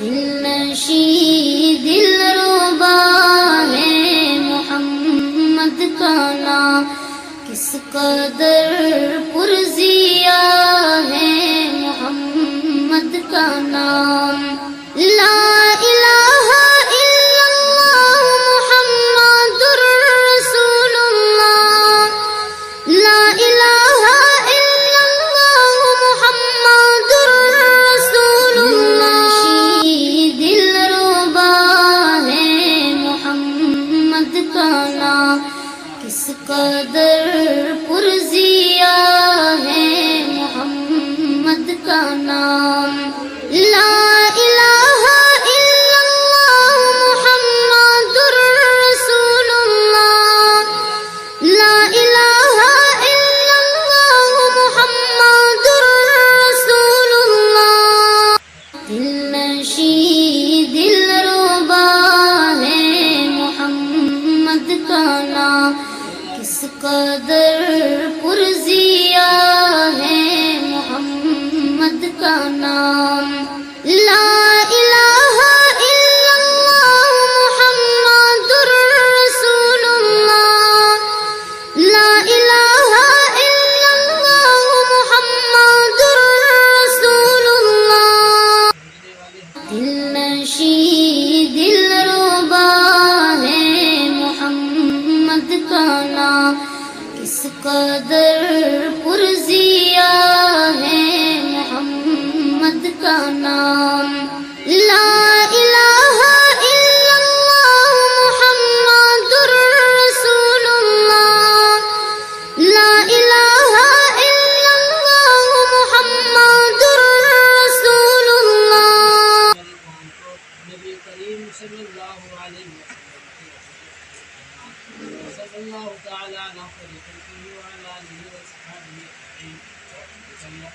دل نشیں دل ربا ہے محمد کا نام، کس قدر پرزیا ہے محمد کا نام۔ لا الہ الا اللہ محمد رسول اللہ، لا الہ الا اللہ محمد رسول اللہ۔ دل ربا ہے محمد کا نام، کس قدر پرزیا ہے محمد کا نام۔ لا الہ الا اللہ محمد رسول اللہ، لا الہ الا اللہ محمد رسول اللہ۔ دل نشیں دل ربا ہے محمد کا نام، کس قدر پرزیا ہے محمد کا نام۔ لا الہ الا اللہ محمد رسول اللہ، لا الہ الا اللہ محمد رسول اللہ۔ دل نشیں دل ربا ہے محمد کا نام، کس قدر پرزیا ہے محمد کا نام۔ لا الہ الا اللہ محمد رسول اللہ، لا الہ الا اللہ محمد رسول اللہ۔ نبی کریم صلی اللہ علیہ وسلم صلی اللہ تعالی علیہ وسلم وعلى آلہ وصحبہ اجمعین وسلم۔